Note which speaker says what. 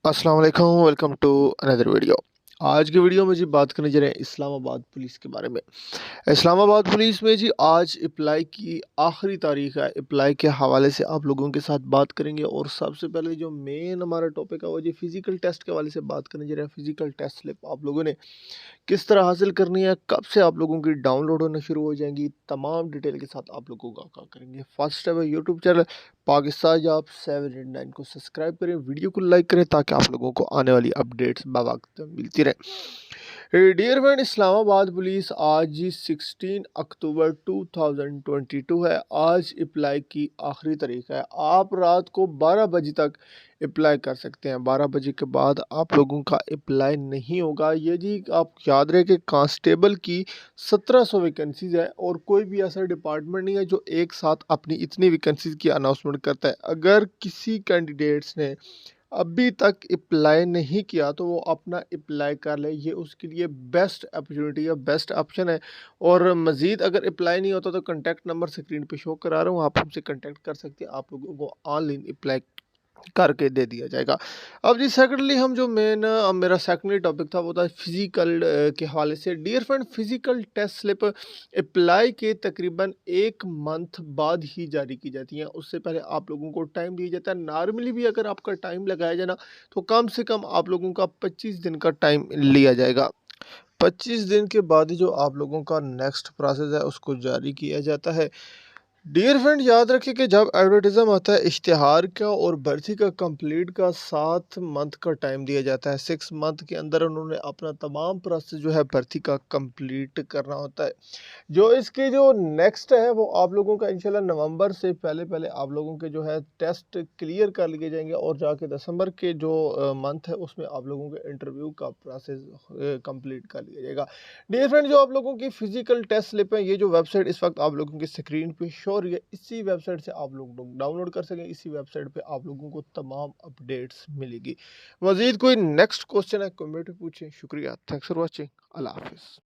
Speaker 1: अस्सलाम वालेकुम, welcome to another video. आज की वीडियो में जी बात करने जा रहे हैं इस्लामाबाद पुलिस के बारे में। इस्लामाबाद पुलिस में जी आज अप्लाई की आखिरी तारीख है। अप्लाई के हवाले से आप लोगों के साथ बात करेंगे और सबसे पहले जो मेन हमारा टॉपिक है वो जी फिज़िकल टेस्ट के हवाले से बात करने जा रहे हैं। फिज़िकल टेस्ट स्लिप आप लोगों ने किस तरह हासिल करनी है, कब से आप लोगों की डाउनलोड होना शुरू हो जाएंगी, तमाम डिटेल के साथ आप लोगों को आगाह करेंगे। फर्स्ट स्टेप है यूट्यूब चैनल पाकिस्तान जॉब 789 को सब्सक्राइब करें, वीडियो को लाइक करें ताकि आप लोगों को आने वाली अपडेट्स बवक्त मिलती रहे। डियर फ्रेंड, इस्लामाबाद पुलिस आज 16 अक्टूबर 2022 है। आज अप्लाई की आखिरी तारीख है। आप रात को 12 बजे तक अप्लाई कर सकते हैं। 12 बजे के बाद आप लोगों का अप्लाई नहीं होगा। ये जी आप याद रहे कि कांस्टेबल की 1700 वैकेंसीज है और कोई भी ऐसा डिपार्टमेंट नहीं है जो एक साथ अपनी इतनी वैकेंसीज की अनाउंसमेंट करता है। अगर किसी कैंडिडेट्स ने अभी तक अप्लाई नहीं किया तो वो अपना अप्लाई कर ले, ये उसके लिए बेस्ट अपॉर्चुनिटी है, बेस्ट ऑप्शन है। और मज़ीद अगर अप्लाई नहीं होता तो कॉन्टैक्ट नंबर स्क्रीन पे शो करा रहा हूँ, आप हमसे कॉन्टैक्ट कर सकते हैं, आप लोगों को ऑनलाइन अप्लाई करके दे दिया जाएगा। अब जी सेकंडली हम जो मेन मेरा सेकंडरी टॉपिक था वो था फिजिकल के हवाले से। Dear friend, physical test slip apply के तकरीबन 1 मंथ बाद ही जारी की जाती हैं। उससे पहले आप लोगों को टाइम दिया जाता है। नॉर्मली भी अगर आपका टाइम लगाया जाए ना तो कम से कम आप लोगों का 25 दिन का टाइम लिया जाएगा। 25 दिन के बाद ही जो आप लोगों का नेक्स्ट प्रोसेस है उसको जारी किया जाता है। डियर फ्रेंड, याद रखिए कि जब एडवर्टिज्म आता है इश्तिहार का और भर्ती का कंप्लीट का 7 मंथ का टाइम दिया जाता है। 6 मंथ के अंदर उन्होंने अपना तमाम प्रोसेस जो है भर्ती का कंप्लीट करना होता है। जो इसके जो नेक्स्ट है वो आप लोगों का इंशाल्लाह नवंबर से पहले पहले आप लोगों के जो है टेस्ट क्लियर कर लिए जाएंगे और जाके दिसंबर के जो मंथ है उसमें आप लोगों के इंटरव्यू का प्रोसेस कंप्लीट कर लिया जाएगा। डियर फ्रेंड, जो आप लोगों की फिजिकल टेस्ट स्लिप है, ये जो वेबसाइट इस वक्त आप लोगों की स्क्रीन पे शो हो रही है, इसी वेबसाइट से आप लोग डाउनलोड कर सकें। इसी वेबसाइट पे आप लोगों को तमाम अपडेट्स मिलेगी। मजीद कोई नेक्स्ट क्वेश्चन है कमेंट में पूछें। शुक्रिया, थैंक्स फॉर वॉचिंग, अल्लाह हाफिज़।